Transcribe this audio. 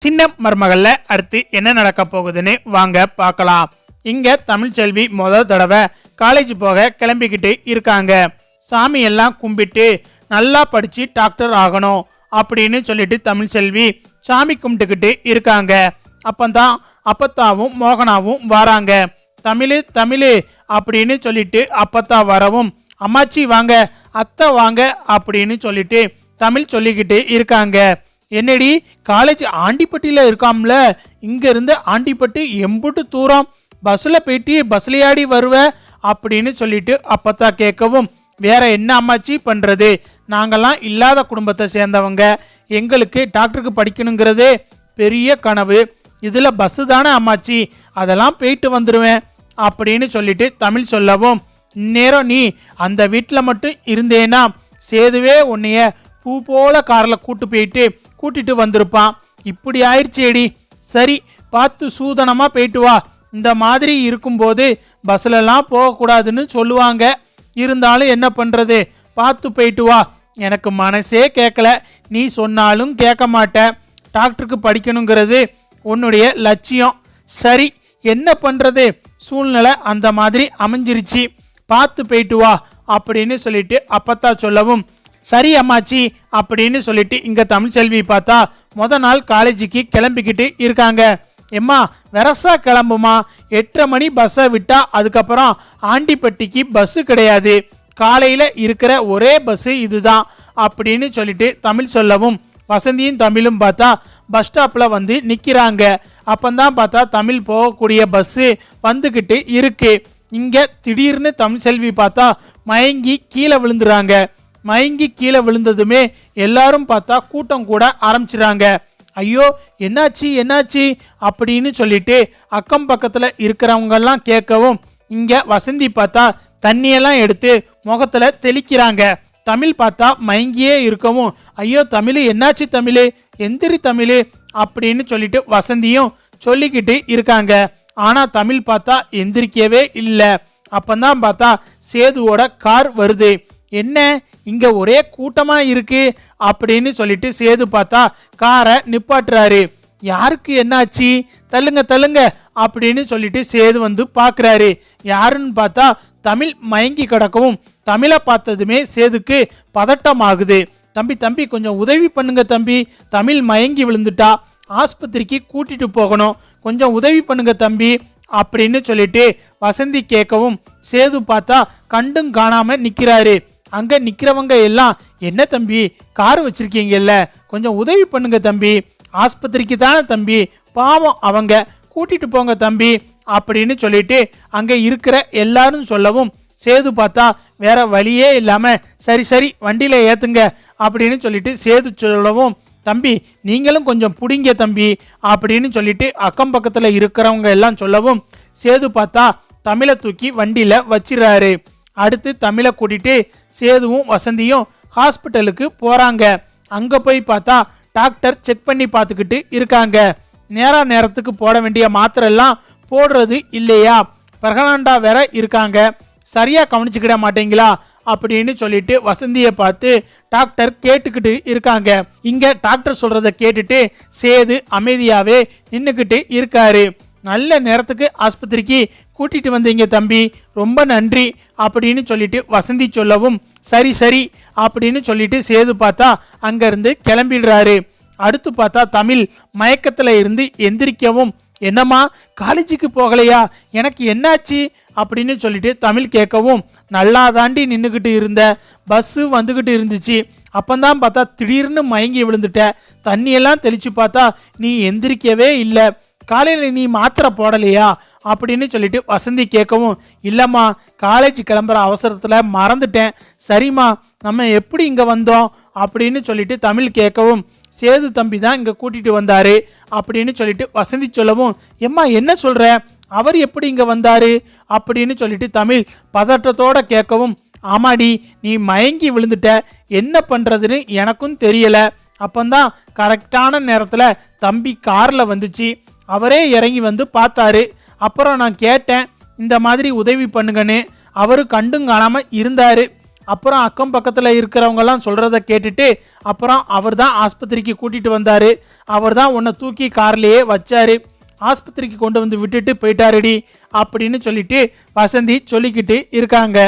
சின்ன மருமகள்ல அடுத்து என்ன நடக்க போகுதுன்னு வாங்க பார்க்கலாம். இங்க தமிழ்ச்செல்வி முதல் தடவை காலேஜ் போக கிளம்பிக்கிட்டு இருக்காங்க. சாமி எல்லாம் கும்பிட்டு நல்லா படிச்சு டாக்டர் ஆகணும் அப்படின்னு சொல்லிட்டு தமிழ்ச்செல்வி சாமி கும்பிட்டுக்கிட்டு இருக்காங்க. அப்பந்தான் அப்பத்தாவும் மோகனாவும் வராங்க. தமிழ் அப்படின்னு சொல்லிட்டு அப்பத்தா வரவும், அம்மாச்சி வாங்க, அத்தை வாங்க அப்படின்னு சொல்லிட்டு தமிழ் சொல்லிக்கிட்டு இருக்காங்க. என்னடி காலேஜ் ஆண்டிப்பட்டியில இருக்காம்ல, இங்க இருந்து ஆண்டிப்பட்டி எம்புட்டு தூரம், பஸ்ல போயிட்டு பஸ்லையாடி வருவ அப்படின்னு சொல்லிட்டு அப்பத்தா கேட்கவும், வேற என்ன அம்மாச்சி பண்றது, நாங்கெல்லாம் இல்லாத குடும்பத்தை சேர்ந்தவங்க, எங்களுக்கு டாக்டருக்கு படிக்கணுங்கிறதே பெரிய கனவு, இதுல பஸ் தானே அம்மாச்சி, அதெல்லாம் போயிட்டு வந்துடுவேன் அப்படின்னு சொல்லிட்டு தமிழ் சொல்லவும், இந்நேரம் நீ அந்த வீட்டில் மட்டும் இருந்தேனா சேதுவே உன்னைய பூ போல காரில் கூட்டிட்டு வந்திருப்பான். இப்படி ஆயிடுச்சேடி, சரி பார்த்து சூதனமா போயிட்டு வா, இந்த மாதிரி இருக்கும்போது பஸ்லலாம் போகக்கூடாதுன்னு சொல்லுவாங்க, இருந்தாலும் என்ன பண்றது, பார்த்து போயிட்டு வா. எனக்கு மனசே கேட்கல, நீ சொன்னாலும் கேட்க மாட்ட, டாக்டருக்கு படிக்கணுங்கிறது உன்னுடைய லட்சியம், சரி என்ன பண்றது, சூழ்நிலை அந்த மாதிரி அமைஞ்சிருச்சு, பார்த்து போயிட்டு வா அப்படின்னு சொல்லிட்டு அப்பத்தா சொல்லவும், சரி அம்மாச்சி அப்படின்னு சொல்லிட்டு இங்க தமிழ்ச்செல்வி பார்த்தா முத நாள் காலேஜுக்கு கிளம்பிக்கிட்டு இருக்காங்க. எம்மா வெரசா கிளம்புமா, 8:30 மணி பஸ்ஸை விட்டா அதுக்கப்புறம் ஆண்டிப்பட்டிக்கு பஸ்ஸு கிடையாது, காலையில இருக்கிற ஒரே பஸ்ஸு இதுதான் அப்படின்னு சொல்லிட்டு தமிழ் சொல்லவும், வசந்தியும் தமிழும் பார்த்தா பஸ் ஸ்டாப்ல வந்து நிக்கிறாங்க. அப்பந்தான் பார்த்தா தமிழ் போகக்கூடிய பஸ்ஸு வந்துகிட்டு இருக்கு. இங்க திடீர்னு தமிழ்செல்வி பார்த்தா மயங்கி கீழே விழுந்துறாங்க. மயங்கி கீழே விழுந்ததுமே எல்லாரும் பார்த்தா கூட்டம் கூட ஆரம்பிச்சிடாங்க. ஐயோ என்னாச்சு அப்படின்னு சொல்லிட்டு அக்கம் பக்கத்துல இருக்கிறவங்க எல்லாம் கேட்கவும், இங்க வசந்தி பார்த்தா தண்ணியெல்லாம் எடுத்து முகத்துல தெளிக்கிறாங்க. தமிழ் பார்த்தா மயங்கியே இருக்கவும், ஐயோ தமிழ் என்னாச்சு தமிழ், எந்திரி தமிழ் அப்படின்னு சொல்லிட்டு வசந்தியும் சொல்லிக்கிட்டு இருக்காங்க. ஆனா தமிழ் பார்த்தா எந்திரிக்கவே இல்லை. அப்பந்தான் பார்த்தா சேதுவோட கார் வருது. என்ன இங்க ஒரே கூட்டமா இருக்கு அப்படின்னு சொல்லிட்டு சேது பார்த்தா காரை நிப்பாட்டுறாரு. யாருக்கு என்னாச்சு, தள்ளுங்க அப்படின்னு சொல்லிட்டு சேது வந்து பாக்குறாரு. யாருன்னு பார்த்தா தமிழ் மயங்கி கிடக்கவும், தமிழை பார்த்ததுமே சேதுக்கு பதட்டமாகுது. தம்பி கொஞ்சம் உதவி பண்ணுங்க தம்பி, தமிழ் மயங்கி விழுந்துட்டா, ஆஸ்பத்திரிக்கு கூட்டிட்டு போகணும், கொஞ்சம் உதவி பண்ணுங்க தம்பி அப்படின்னு சொல்லிட்டு வசந்தி கேட்கவும், சேது பார்த்தா கண்டும் காணாம நிக்கிறாரு. அங்க நிக்கிறவங்க எல்லாம், என்ன தம்பி கார் வச்சிருக்கீங்கல்ல, கொஞ்சம் உதவி பண்ணுங்க தம்பி, ஆஸ்பத்திரிக்கு தானே தம்பி, பாவம் அவங்க, கூட்டிட்டு போங்க தம்பி அப்படின்னு சொல்லிட்டு அங்க இருக்கிற எல்லாரும் சொல்லவும், சேது பார்த்தா வேற வழியே இல்லாம சரி வண்டியில ஏத்துங்க அப்படின்னு சொல்லிட்டு சேது சொல்லவும், தம்பி நீங்களும் கொஞ்சம் புடிங்க தம்பி அப்படின்னு சொல்லிட்டு அக்கம் பக்கத்துல இருக்கிறவங்க எல்லாம் சொல்லவும், சேது பார்த்தா தமிழை தூக்கி வண்டியில வச்சிடறாரு. அடுத்து தமிழை கூட்டிட்டு சேதுவும் வசந்தியும் ஹாஸ்பிட்டலுக்கு போறாங்க. அங்க போய் பார்த்தா டாக்டர் செக் பண்ணி பார்த்துக்கிட்டு இருக்காங்க. நேரத்துக்கு போட வேண்டிய மாத்திரை எல்லாம் போடுறது இல்லையா, பிரகனாண்டா வேற இருக்காங்க, சரியா கவனிச்சுக்கிட மாட்டீங்களா அப்படின்னு சொல்லிட்டு வசந்தியை பார்த்து டாக்டர் கேட்டுக்கிட்டு இருக்காங்க. இங்க டாக்டர் சொல்றத கேட்டுட்டு சேது அமைதியாவே நின்னுக்கிட்டு இருக்காரு. நல்ல நேரத்துக்கு ஆஸ்பத்திரிக்கு கூட்டிட்டு வந்தீங்க தம்பி, ரொம்ப நன்றி அப்படின்னு சொல்லிட்டு வசந்தி சொல்லவும், சரி அப்படின்னு சொல்லிட்டு சேது பார்த்தா அங்க இருந்து கிளம்பிடுறாரு. அடுத்து பார்த்தா தமிழ் மயக்கத்துல இருந்து எந்திரிக்கவும், என்னம்மா காலேஜுக்கு போகலையா, எனக்கு என்னாச்சு அப்படின்னு சொல்லிட்டு தமிழ் கேட்கவும், நல்லா தாண்டி நின்றுக்கிட்டு இருந்த, பஸ்ஸு வந்துக்கிட்டு இருந்துச்சு, அப்பந்தான் பார்த்தா திடீர்னு மயங்கி விழுந்துட்ட, தண்ணியெல்லாம் தெளிச்சு பார்த்தா நீ எந்திரிக்கவே இல்லை, காலையில் நீ மாத்திரை போடலையா அப்படின்னு சொல்லிட்டு வசந்தி கேட்கவும், இல்லைம்மா காலேஜ் கிளம்புற அவசரத்தில் மறந்துட்டேன், சரிம்மா நம்ம எப்படி இங்கே வந்தோம் அப்படின்னு சொல்லிட்டு தமிழ் கேட்கவும், சேது தம்பி தான் இங்கே கூட்டிட்டு வந்தாரு அப்படின்னு சொல்லிட்டு வசந்தி சொல்லவும், எம்மா என்ன சொல்ற, அவர் எப்படி இங்கே வந்தாரு அப்படின்னு சொல்லிட்டு தமிழ் பதட்டத்தோட கேட்கவும், ஆமாடி நீ மயங்கி விழுந்துட்ட, என்ன பண்றதுன்னு எனக்கும் தெரியல, அப்பந்தான் கரெக்டான நேரத்தில் தம்பி காரில் வந்துச்சு, அவரே இறங்கி வந்து பார்த்தாரு, அப்புறம் நான் கேட்டேன் இந்த மாதிரி உதவி பண்ணுங்கன்னு, அவரு கண்டும் காணாம இருந்தாரு, அப்புறம் அக்கம் பக்கத்துல இருக்கிறவங்க எல்லாம் சொல்றத கேட்டுட்டு அப்புறம் அவர் தான் ஆஸ்பத்திரிக்கு கூட்டிட்டு வந்தாரு, அவர் தான் உன்னை தூக்கி கார்லயே வச்சாரு, ஆஸ்பத்திரிக்கு கொண்டு வந்து விட்டுட்டு போயிட்டாருடி அப்படின்னு சொல்லிட்டு வசந்தி சொல்லிக்கிட்டு இருக்காங்க.